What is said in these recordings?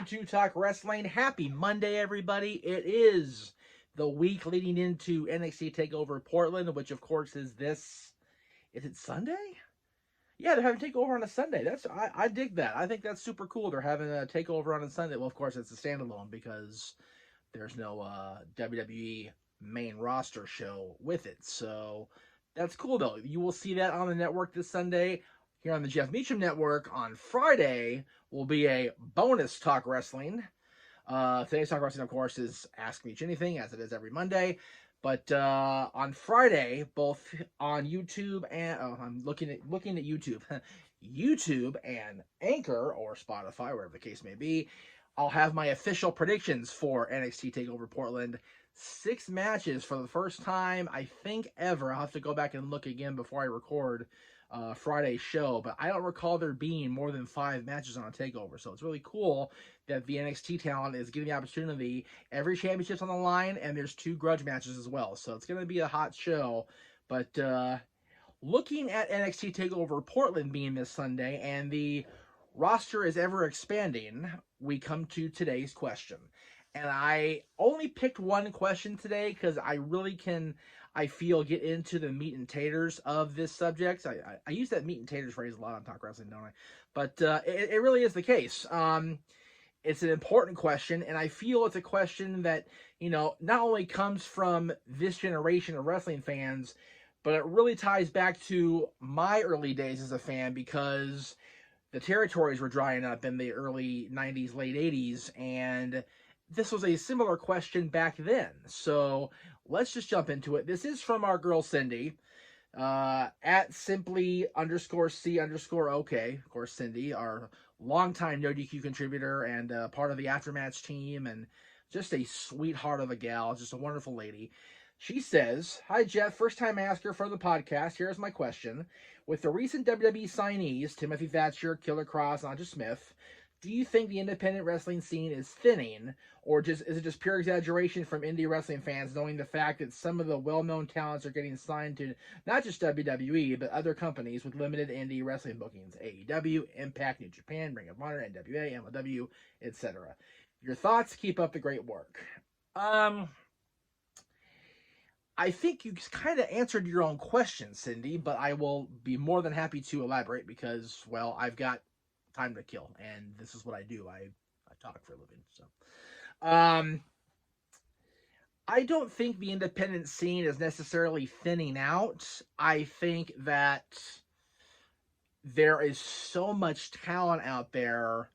Welcome to Talk Wrestling. Happy Monday, everybody. It is the week leading into NXT TakeOver Portland, which of course is this. Is it Sunday? Yeah, they're having TakeOver on a Sunday. I dig that. I think that's super cool. They're having a TakeOver on a Sunday. Well, of course, it's a standalone because there's no WWE main roster show with it. So that's cool, though. You will see that on the network this Sunday. Here on the Jeff Meacham Network on Friday will be a bonus Talk Wrestling. Today's Talk Wrestling, of course, is Ask Meach Anything, as it is every Monday. But on Friday, both on YouTube and I'm looking at YouTube, YouTube and Anchor or Spotify, wherever the case may be, I'll have my official predictions for NXT TakeOver Portland. 6 matches for the first time, I think, ever. I'll have to go back and look again before I record Friday's show, but I don't recall there being more than 5 matches on a TakeOver, so it's really cool that the NXT talent is getting the opportunity. Every championship's on the line, and there's 2 grudge matches as well, so it's going to be a hot show. But looking at NXT TakeOver Portland being this Sunday, and the roster is ever expanding, we come to today's question. And I only picked one question today because I really can, I feel, get into the meat and taters of this subject. I use that meat and taters phrase a lot on Talk Wrestling, don't I? But it really is the case. It's an important question, and I feel it's a question that, you know, not only comes from this generation of wrestling fans, but it really ties back to my early days as a fan because the territories were drying up in the early 90s, late 80s, and this was a similar question back then. So let's just jump into it. This is from our girl Cindy, at simply_C_OK. Of course, Cindy, our longtime No DQ contributor and part of the Aftermatch team, and just a sweetheart of a gal, just a wonderful lady. She says, "Hi Jeff, first time asker for the podcast. Here's my question. With the recent WWE signees, Timothy Thatcher, Killer Kross, and Anja Smith, do you think the independent wrestling scene is thinning, or is it just pure exaggeration from indie wrestling fans, knowing the fact that some of the well-known talents are getting signed to not just WWE, but other companies with limited indie wrestling bookings, AEW, Impact, New Japan, Ring of Honor, NWA, MLW, etc. Your thoughts? Keep up the great work." I think you kind of answered your own question, Cindy, but I will be more than happy to elaborate because, well, I've got time to kill, and this is what I do. I talk for a living. So I don't think the independent scene is necessarily thinning out. I think that there is so much talent out there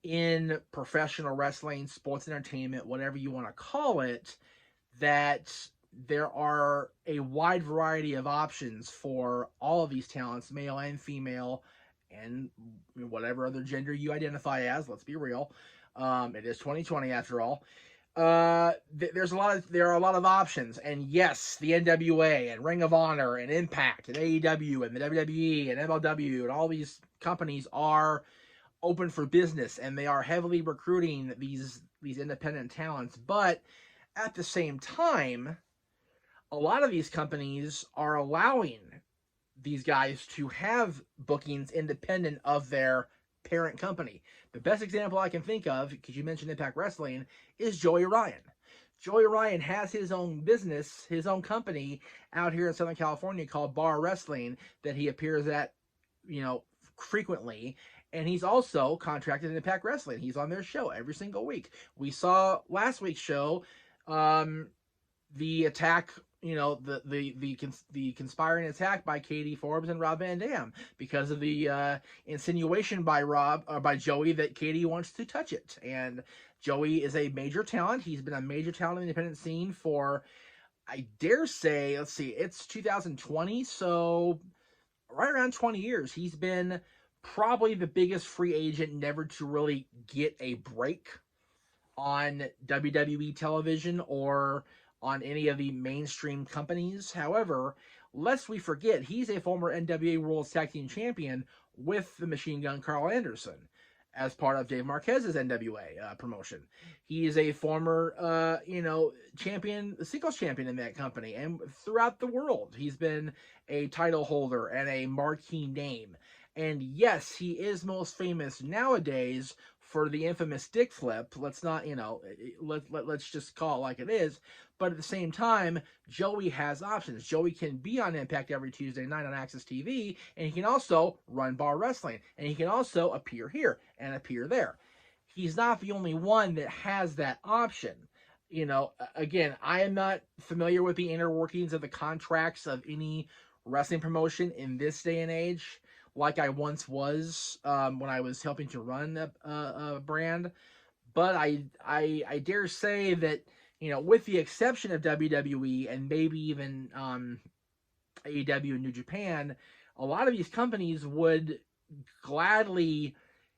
in professional wrestling, sports entertainment, whatever you want to call it, that there are a wide variety of options for all of these talents, male and female, and whatever other gender you identify as. Let's be real. It is 2020 after all. There are a lot of options, and yes, the NWA and Ring of Honor and Impact and AEW and the WWE and MLW and all these companies are open for business, and they are heavily recruiting these independent talents. But at the same time, a lot of these companies are allowing these guys to have bookings independent of their parent company. The best example I can think of, because you mentioned Impact Wrestling, is Joey Ryan. Joey Ryan has his own business, his own company out here in Southern California called Bar Wrestling that he appears at, frequently. And he's also contracted in Impact Wrestling. He's on their show every single week. We saw last week's show, the attack, the conspiring attack by Katie Forbes and Rob Van Dam because of the insinuation by Joey that Katie wants to touch it. And Joey is a major talent. He's been a major talent in the independent scene for, I dare say, it's 2020, so right around 20 years. He's been probably the biggest free agent never to really get a break on WWE television or on any of the mainstream companies. However, lest we forget, he's a former NWA World Tag Team Champion with the Machine Gun Carl Anderson as part of Dave Marquez's NWA promotion. He is a former, champion, singles champion in that company. And throughout the world, he's been a title holder and a marquee name. And yes, he is most famous nowadays for the infamous dick flip. Let's not, let's just call it like it is. But at the same time, Joey has options. Joey can be on Impact every Tuesday night on Access TV, and he can also run Bar Wrestling, and he can also appear here and appear there. He's not the only one that has that option. Again, I am not familiar with the inner workings of the contracts of any wrestling promotion in this day and age, like I once was when I was helping to run a brand. But I dare say that, with the exception of WWE and maybe even AEW and New Japan, a lot of these companies would gladly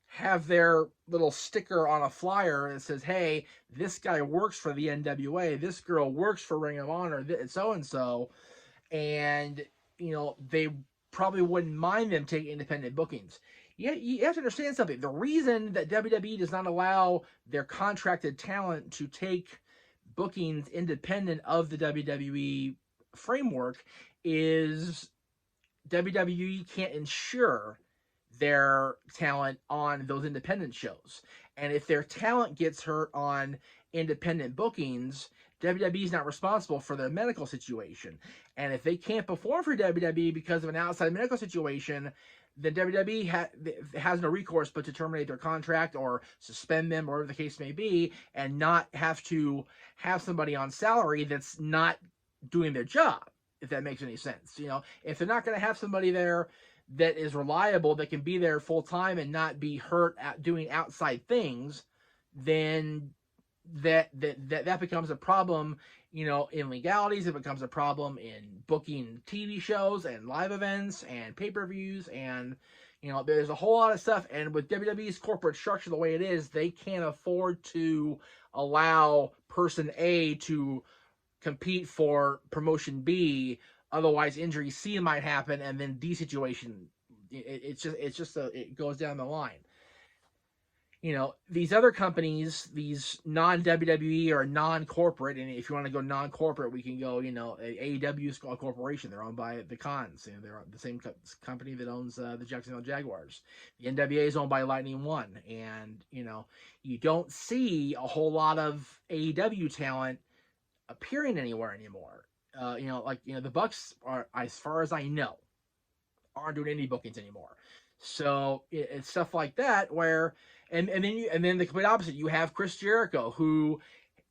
have their little sticker on a flyer that says, hey, this guy works for the NWA, this girl works for Ring of Honor, so-and-so, and, they probably wouldn't mind them taking independent bookings. You have to understand something. The reason that WWE does not allow their contracted talent to take bookings independent of the WWE framework is WWE can't ensure their talent on those independent shows. And if their talent gets hurt on independent bookings, WWE is not responsible for their medical situation. And if they can't perform for WWE because of an outside medical situation, then WWE has no recourse but to terminate their contract or suspend them, or whatever the case may be, and not have to have somebody on salary that's not doing their job, if that makes any sense. If they're not going to have somebody there that is reliable, that can be there full time and not be hurt at doing outside things, then that becomes a problem, in legalities. It becomes a problem in booking TV shows and live events and pay-per-views, and there's a whole lot of stuff. And with WWE's corporate structure the way it is, they can't afford to allow person A to compete for promotion B. Otherwise, injury C might happen, and then D situation, it goes down the line. These other companies, these non-WWE or non-corporate, and if you want to go non-corporate, we can go, AEW is a corporation. They're owned by the Khans. They're the same company that owns the Jacksonville Jaguars. The NWA is owned by Lightning One, and, you don't see a whole lot of AEW talent appearing anywhere anymore. The Bucks are, as far as I know, aren't doing any bookings anymore. So it's stuff like that where, and then the complete opposite. You have Chris Jericho, who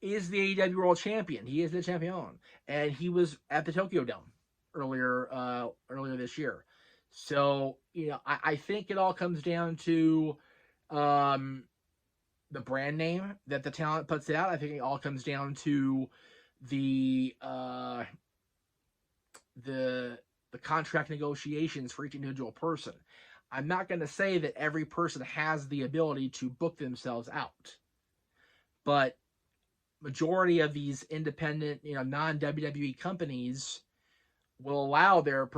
is the AEW World Champion. He is the champion, and he was at the Tokyo Dome earlier this year. So I think it all comes down to the brand name that the talent puts out. I think it all comes down to the contract negotiations for each individual person. I'm not going to say that every person has the ability to book themselves out, but majority of these independent, non-WWE companies will allow their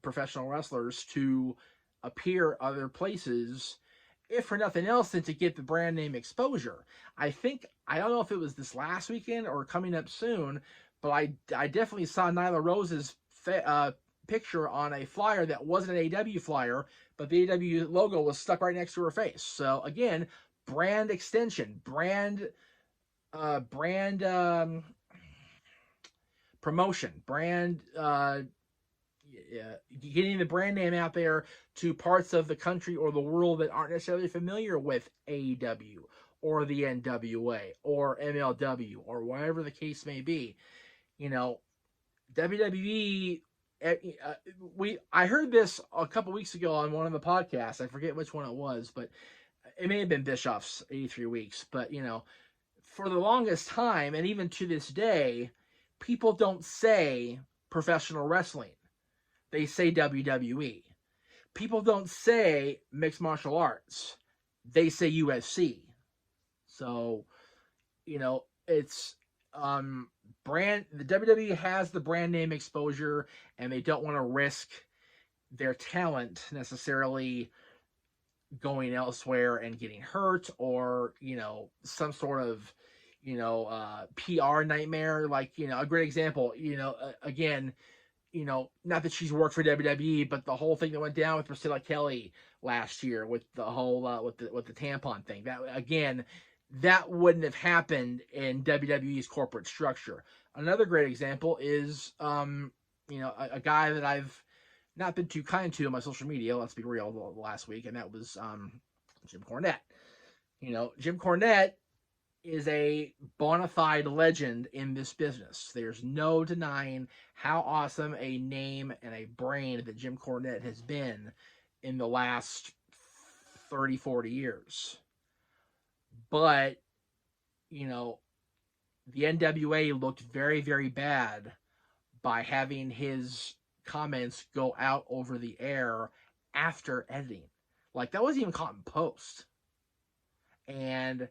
professional wrestlers to appear other places, if for nothing else than to get the brand name exposure. I don't know if it was this last weekend or coming up soon, but I definitely saw Nyla Rose's picture on a flyer that wasn't an AEW flyer, but the AEW logo was stuck right next to her face. So again, brand extension, brand promotion, brand getting the brand name out there to parts of the country or the world that aren't necessarily familiar with AEW or the NWA or MLW or whatever the case may be. WWE, I heard this a couple weeks ago on one of the podcasts. I forget which one it was, but it may have been Bischoff's 83 Weeks. But, for the longest time, and even to this day, people don't say professional wrestling. They say WWE. People don't say mixed martial arts. They say UFC. So, it's the WWE has the brand name exposure, and they don't want to risk their talent necessarily going elsewhere and getting hurt, or some sort of PR nightmare. Like, a great example, again, not that she's worked for WWE, but the whole thing that went down with Priscilla Kelly last year with the whole with the tampon thing. That again, that wouldn't have happened in WWE's corporate structure. Another great example is a guy that I've not been too kind to on my social media, let's be real, last week, and that was Jim Cornette. Jim Cornette is a bona fide legend in this business. There's no denying how awesome a name and a brain that Jim Cornette has been in the last 30, 40 years. But, the NWA looked very, very bad by having his comments go out over the air after editing. Like, that wasn't even caught in post. And,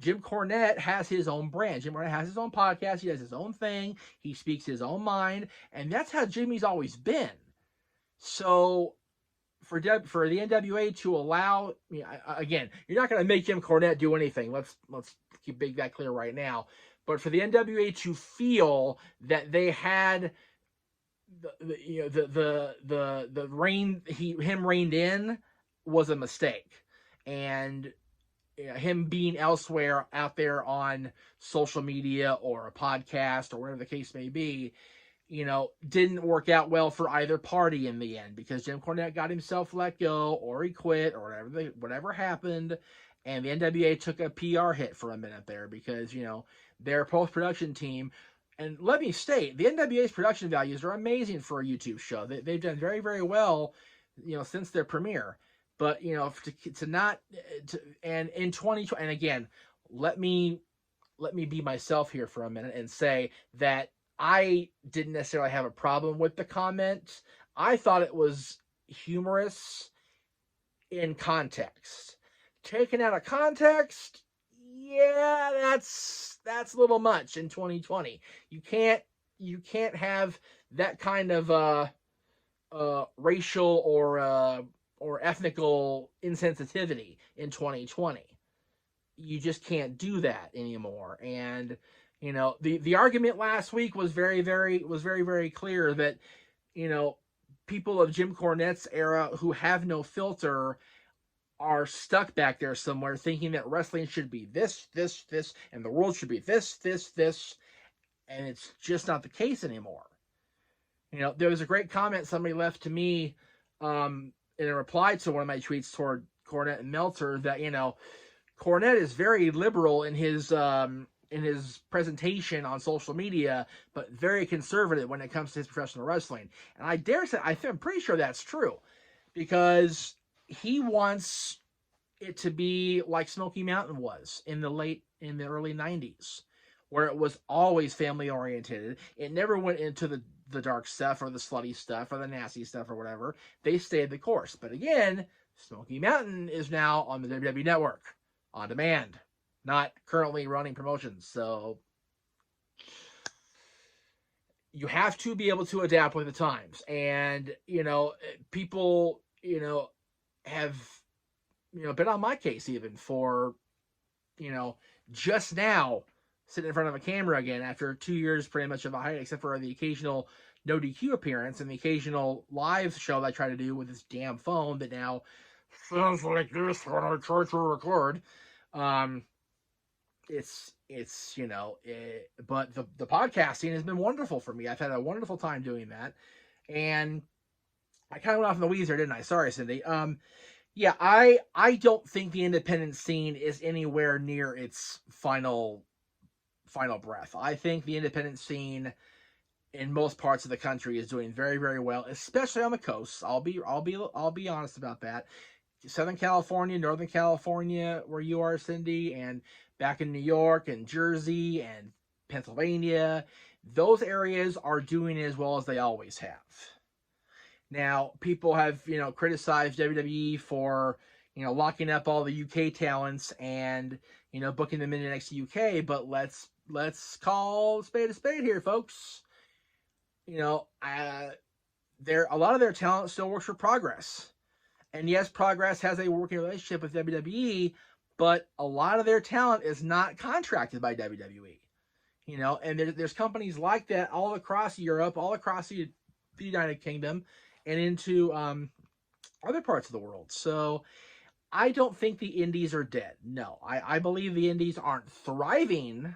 Jim Cornette has his own brand. Jim Cornette has his own podcast. He does his own thing. He speaks his own mind. And that's how Jimmy's always been. So for the NWA to allow, again, you're not going to make Jim Cornette do anything. Let's make that clear right now. But for the NWA to feel that they had the reign, him reined in was a mistake. And him being elsewhere out there on social media or a podcast or whatever the case may be, didn't work out well for either party in the end, because Jim Cornette got himself let go, or he quit, or whatever happened, and the NWA took a PR hit for a minute there because, their post-production team, and let me state, the NWA's production values are amazing for a YouTube show. They've done very, very well, since their premiere. But, to not, and in 2020, and again, let me be myself here for a minute and say that I didn't necessarily have a problem with the comment. I thought it was humorous in context. Taken out of context, yeah, that's a little much in 2020. You can't have that kind of racial or ethnical insensitivity in 2020. You just can't do that anymore. And the argument last week was very, very clear that people of Jim Cornette's era who have no filter are stuck back there somewhere thinking that wrestling should be this, and the world should be this, and it's just not the case anymore. There was a great comment somebody left to me in a reply to one of my tweets toward Cornette and Meltzer that, Cornette is very liberal in his presentation on social media, but very conservative when it comes to his professional wrestling. And I dare say, I'm pretty sure that's true, because he wants it to be like Smoky Mountain was in the early 90s, where it was always family oriented. It never went into the dark stuff or the slutty stuff or the nasty stuff or whatever. They stayed the course. But again, Smoky Mountain is now on the WWE Network on demand, not currently running promotions. So you have to be able to adapt with the times. And, people, have, been on my case even for, just now sitting in front of a camera again after 2 years pretty much of a hiatus, except for the occasional no DQ appearance and the occasional live show that I try to do with this damn phone that now sounds like this when I try to record. But the podcasting has been wonderful for me. I've had a wonderful time doing that. And I kind of went off in the weeds there, didn't I? Sorry, Cindy. Yeah, I don't think the independent scene is anywhere near its final breath. I think the independent scene in most parts of the country is doing very, very well, especially on the coast. I'll be honest about that. Southern California, Northern California, where you are, Cindy, and back in New York and Jersey and Pennsylvania, those areas are doing as well as they always have. Now, people have, criticized WWE for, locking up all the UK talents and, booking them in the next UK, but let's call a spade here, folks. A lot of their talent still works for Progress. And yes, Progress has a working relationship with WWE, but a lot of their talent is not contracted by WWE. You know, and there's companies like that all across Europe, all across the United Kingdom, and into other parts of the world. So I don't think the indies are dead. No, I believe the indies aren't thriving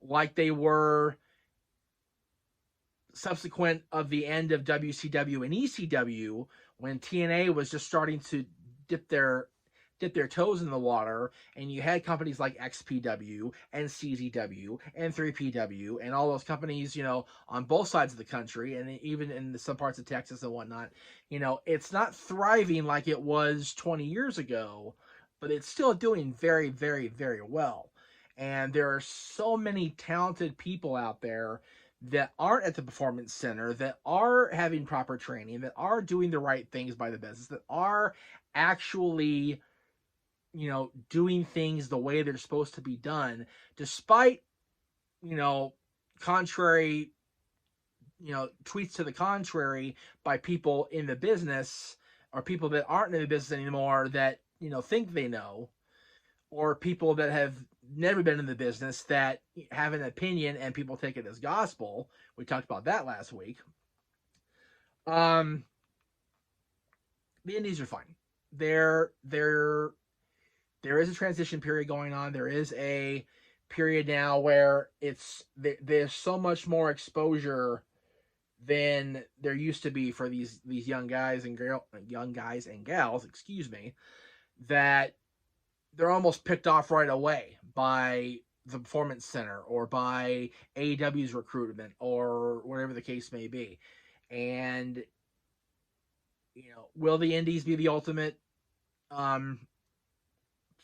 like they were subsequent of the end of WCW and ECW, when TNA was just starting to dip their toes in the water, and you had companies like XPW and CZW and 3PW and all those companies, you know, on both sides of the country, and even in some parts of Texas and whatnot. You know, it's not thriving like it was 20 years ago, but it's still doing very, very, very well. And there are so many talented people out there that aren't at the performance center, that are having proper training, that are doing the right things by the business, that are actually, you know, doing things the way they're supposed to be done, despite, you know, contrary, you know, tweets to the contrary by people in the business, or people that aren't in the business anymore that, you know, think they know, or people that have never been in the business that have an opinion and people take it as gospel. We talked about that last week. The indies are fine. There is a transition period going on. There is a period now where there's so much more exposure than there used to be for these young guys and gals, excuse me, that they're almost picked off right away by the performance center or by AEW's recruitment or whatever the case may be. And, you know, will the indies be the ultimate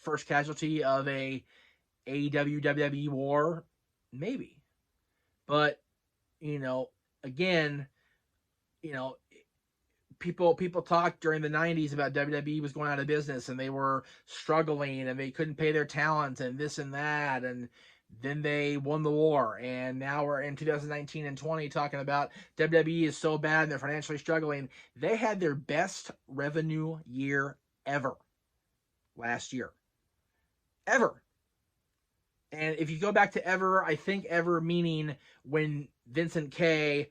first casualty of a AEW WWE war? Maybe. But, you know, again, you know, people talked during the 90s about WWE was going out of business and they were struggling and they couldn't pay their talent and this and that, and then they won the war, and now we're in 2019 and 20 talking about WWE is so bad and they're financially struggling. They had their best revenue year ever last year. Ever. And if you go back to ever, I think ever meaning when Vincent K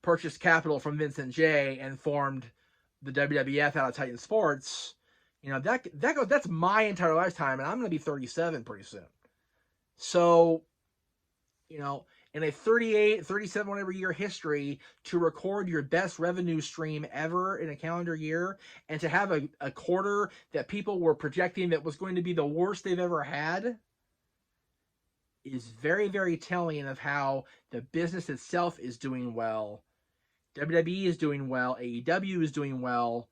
purchased capital from Vincent J and formed the WWF out of Titan Sports, you know, that's my entire lifetime, and I'm going to be 37 pretty soon. So, you know, in a 38, 37, whatever year history, to record your best revenue stream ever in a calendar year, and to have a quarter that people were projecting that was going to be the worst they've ever had, is very, very telling of how the business itself is doing well. WWE is doing well. AEW is doing well,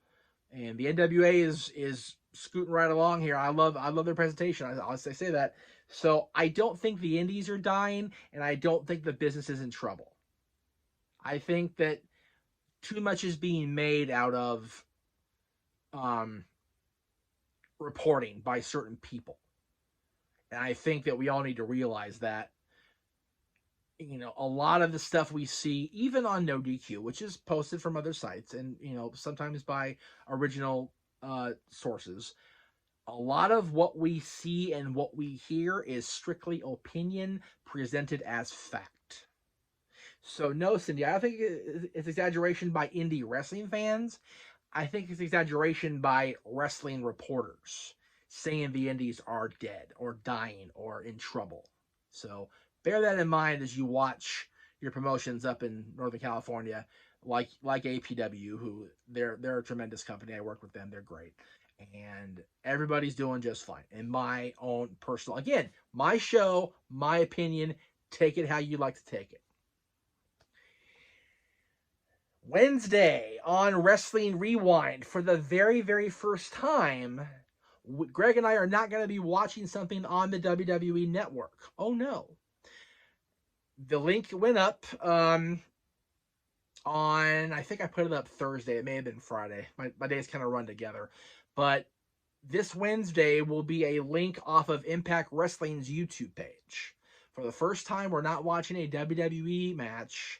and the NWA is scooting right along here. I love their presentation. I say that. So I don't think the indies are dying, and I don't think the business is in trouble. I think that too much is being made out of reporting by certain people, and I think that we all need to realize that. You know, a lot of the stuff we see, even on No DQ, which is posted from other sites and, you know, sometimes by original sources, a lot of what we see and what we hear is strictly opinion presented as fact. So no, Cindy, I don't think it's exaggeration by indie wrestling fans. I think it's exaggeration by wrestling reporters saying the indies are dead or dying or in trouble. So bear that in mind as you watch your promotions up in Northern California, like APW, who they're a tremendous company. I work with them; they're great, and everybody's doing just fine. In my own personal, again, my show, my opinion. Take it how you like to take it. Wednesday on Wrestling Rewind, for the very, very first time, Greg and I are not going to be watching something on the WWE Network. Oh no. The link went up on, I think I put it up Thursday. It may have been Friday. My days kind of run together. But this Wednesday will be a link off of Impact Wrestling's YouTube page. For the first time, we're not watching a WWE match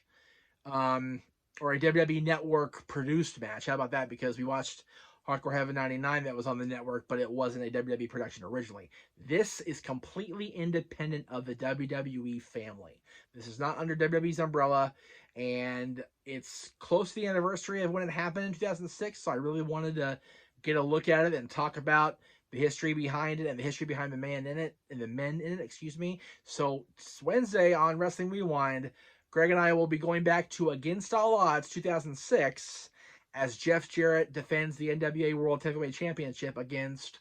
or a WWE Network produced match. How about that? Because we watched Hardcore Heaven 99 that was on the network, but it wasn't a WWE production originally. This is completely independent of the WWE family. This is not under WWE's umbrella, and it's close to the anniversary of when it happened in 2006, so I really wanted to get a look at it and talk about the history behind it and the history behind the men in it, excuse me. So it's Wednesday on Wrestling Rewind. Greg and I will be going back to Against All Odds 2006 as Jeff Jarrett defends the NWA World Heavyweight Championship against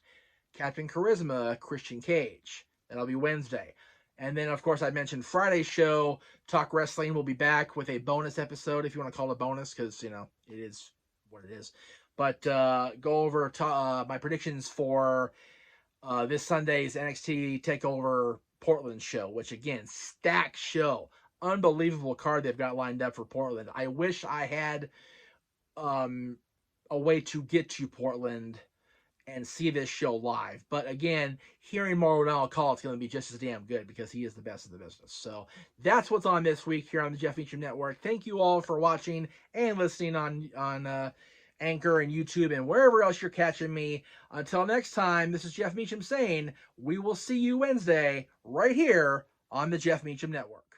Captain Charisma, Christian Cage. That'll be Wednesday. And then, of course, I mentioned Friday's show, Talk Wrestling, will be back with a bonus episode, if you want to call it a bonus, because, it is what it is. But go over my predictions for this Sunday's NXT TakeOver Portland show, which, again, stacked show. Unbelievable card they've got lined up for Portland. I wish I had a way to get to Portland and see this show live. But again, hearing Mauro call, it's going to be just as damn good because he is the best in the business. So that's what's on this week here on the Jeff Meacham Network. Thank you all for watching and listening on Anchor and YouTube and wherever else you're catching me. Until next time, this is Jeff Meacham saying we will see you Wednesday right here on the Jeff Meacham Network.